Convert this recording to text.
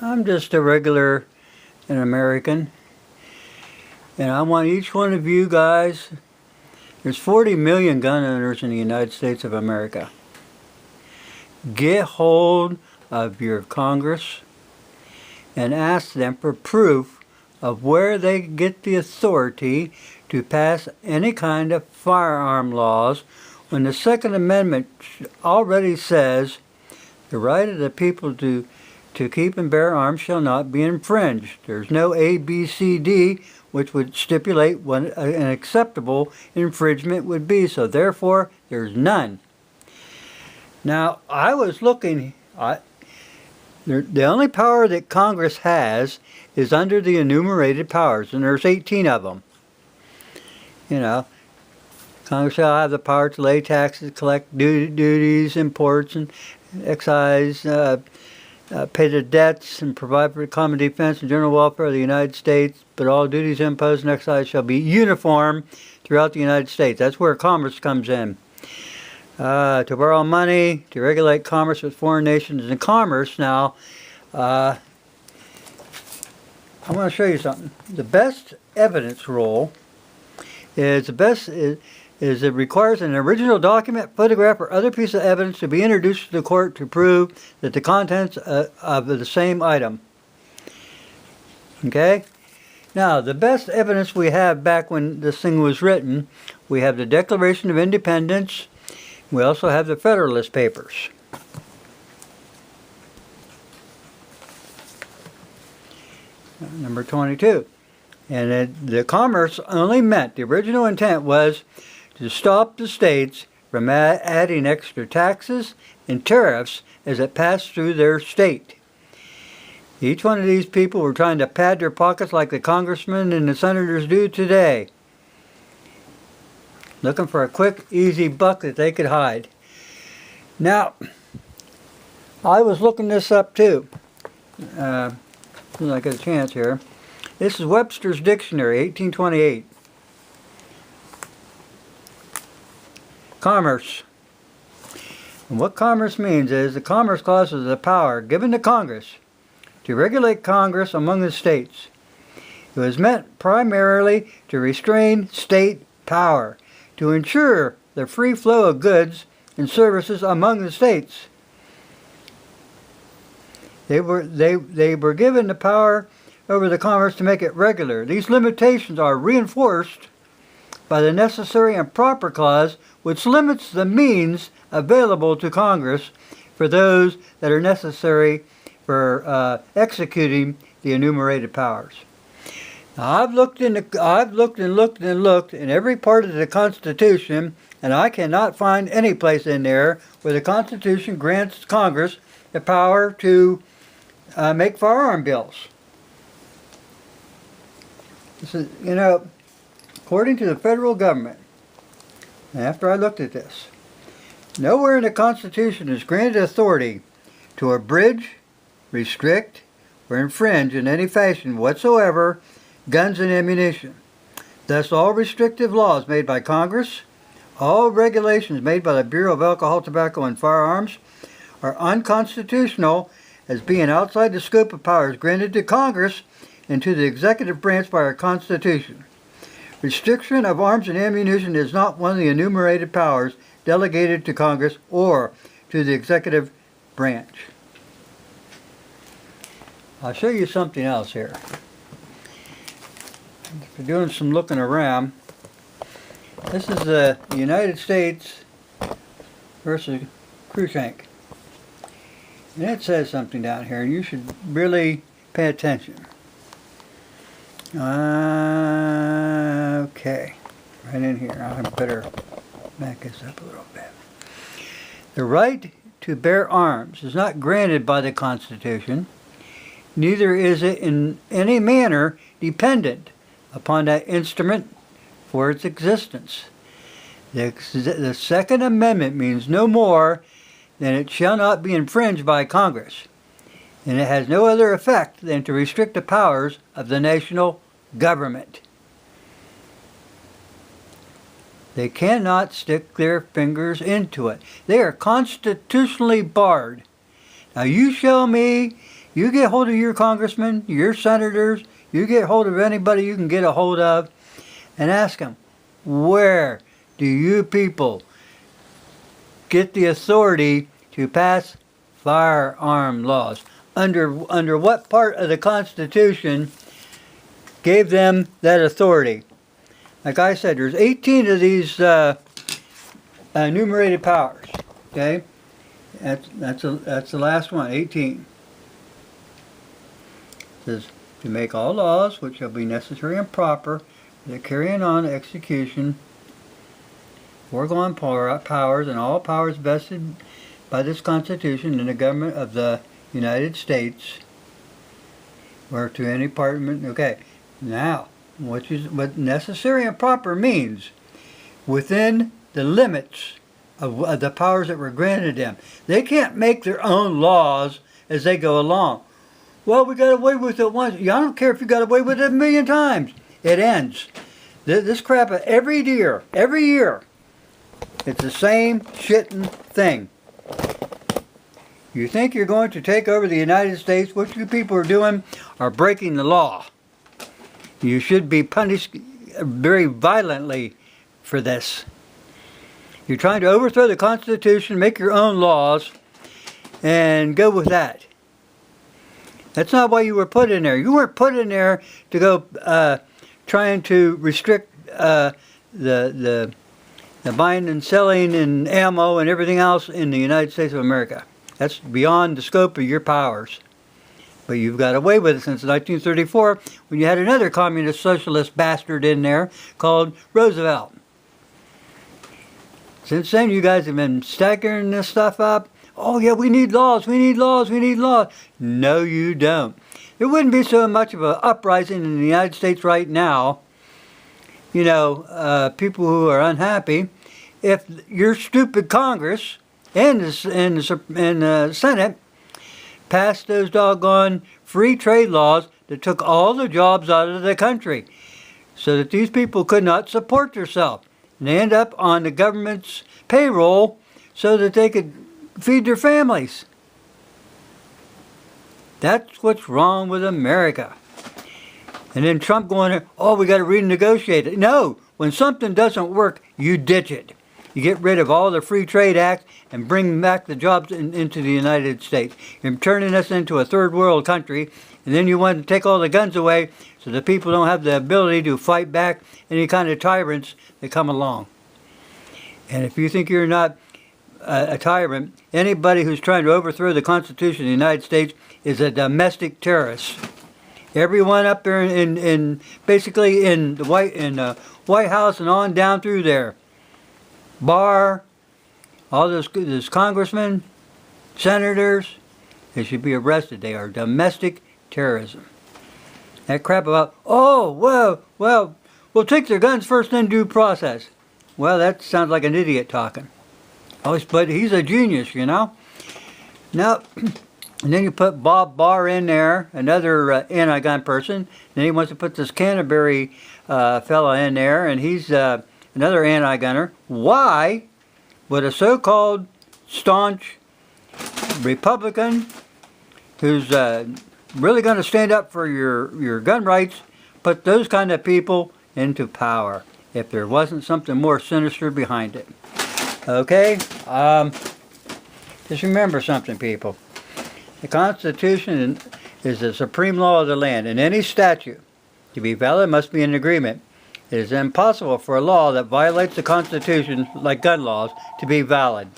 I'm just a regular an American, and I want each one of you guys, there's 40 million gun owners in the United States of America. Get hold of your Congress and ask them for proof of where they get the authority to pass any kind of firearm laws when the Second Amendment already says the right of the people to keep and bear arms shall not be infringed. There's no A, B, C, D, which would stipulate what an acceptable infringement would be, so therefore there's none. Now, I was looking, the only power that Congress has is under the enumerated powers, and there's 18 of them. You know, Congress shall have the power to lay taxes, collect duties, imports, and excise, pay the debts, and provide for the common defense and general welfare of the United States, but all duties imposed and excise shall be uniform throughout the United States. That's where commerce comes in. To borrow money, to regulate commerce with foreign nations, and commerce now, I want to show you something. The best evidence rule is it requires an original document, photograph, or other piece of evidence to be introduced to the court to prove that the contents of the same item. Okay? Now, the best evidence we have back when this thing was written, we have the Declaration of Independence. We also have the Federalist Papers. Number 22. And the commerce only meant, the original intent was to stop the states from adding extra taxes and tariffs as it passed through their state. Each one of these people were trying to pad their pockets like the congressmen and the senators do today. Looking for a quick, easy buck that they could hide. Now, I was looking this up too. As soon as I get a chance here. This is Webster's Dictionary, 1828. Commerce. And what commerce means is the Commerce Clause is the power given to Congress to regulate Congress among the states. It was meant primarily to restrain state power, to ensure the free flow of goods and services among the states. They were given the power over the commerce to make it regular. These limitations are reinforced by the Necessary and Proper Clause, which limits the means available to Congress for those that are necessary for executing the enumerated powers. Now, I've looked in every part of the Constitution, and I cannot find any place in there where the Constitution grants Congress the power to make firearm bills. This is, you know, according to the federal government, after I looked at this, nowhere in the Constitution is granted authority to abridge, restrict, or infringe in any fashion whatsoever guns and ammunition. Thus, all restrictive laws made by Congress, all regulations made by the Bureau of Alcohol, Tobacco, and Firearms are unconstitutional as being outside the scope of powers granted to Congress and to the executive branch by our Constitution. Restriction of arms and ammunition is not one of the enumerated powers delegated to Congress or to the executive branch. I'll show you something else here. After doing some looking around, this is the United States versus Cruikshank. And it says something down here, and you should really pay attention. Okay, right in here. I better back this up a little bit. The right to bear arms is not granted by the Constitution, neither is it in any manner dependent upon that instrument for its existence. The Second Amendment means no more than it shall not be infringed by Congress, and it has no other effect than to restrict the powers of the national government. They cannot stick their fingers into it. They are constitutionally barred. Now you show me You get hold of your congressmen, your senators, you get hold of anybody you can get a hold of, and ask them, where do you people get the authority to pass firearm laws? Under what part of the Constitution gave them that authority? Like I said, there's 18 of these enumerated powers. Okay, that's the last one. 18. It says to make all laws which shall be necessary and proper for the carrying on execution foregone powers and all powers vested by this Constitution in the government of the United States, or to any department. Okay, now what necessary and proper means? Within the limits of the powers that were granted them. They can't make their own laws as they go along. Well, we got away with it once. I don't care if you got away with it 1,000,000 times. It ends. This crap every year, it's the same shitting thing. You think you're going to take over the United States? What you people are doing are breaking the law. You should be punished very violently for this. You're trying to overthrow the Constitution, make your own laws, and go with that. That's not why you were put in there. You weren't put in there to go trying to restrict the buying and selling and ammo and everything else in the United States of America. That's beyond the scope of your powers. But you've got away with it since 1934 when you had another communist socialist bastard in there called Roosevelt. Since then you guys have been staggering this stuff up. Oh yeah, we need laws, we need laws, we need laws. No, you don't. There wouldn't be so much of an uprising in the United States right now, you know, people who are unhappy, if your stupid Congress and the Senate passed those doggone free trade laws that took all the jobs out of the country so that these people could not support themselves. And they end up on the government's payroll so that they could feed their families. That's what's wrong with America. And then Trump going, oh, we got to renegotiate it. No, when something doesn't work, you ditch it. You get rid of all the Free Trade Act and bring back the jobs into the United States. You're turning us into a third world country, and then you want to take all the guns away so the people don't have the ability to fight back any kind of tyrants that come along. And if you think you're not a tyrant, anybody who's trying to overthrow the Constitution of the United States is a domestic terrorist. Everyone up there in basically in the White House and on down through there, Barr, all those congressmen, senators, they should be arrested. They are domestic terrorism. That crap about, oh, well, we'll take their guns first, then due process. Well, that sounds like an idiot talking. Oh, but he's a genius, you know. Now, and then you put Bob Barr in there, another anti-gun person. Then he wants to put this Canterbury fella in there, and he's another anti-gunner. Why would a so-called staunch Republican who's really going to stand up for your gun rights put those kind of people into power if there wasn't something more sinister behind it? Okay? Just remember something, people. The Constitution is the supreme law of the land, and any statute to be valid must be in agreement. It is impossible for a law that violates the Constitution, like gun laws, to be valid.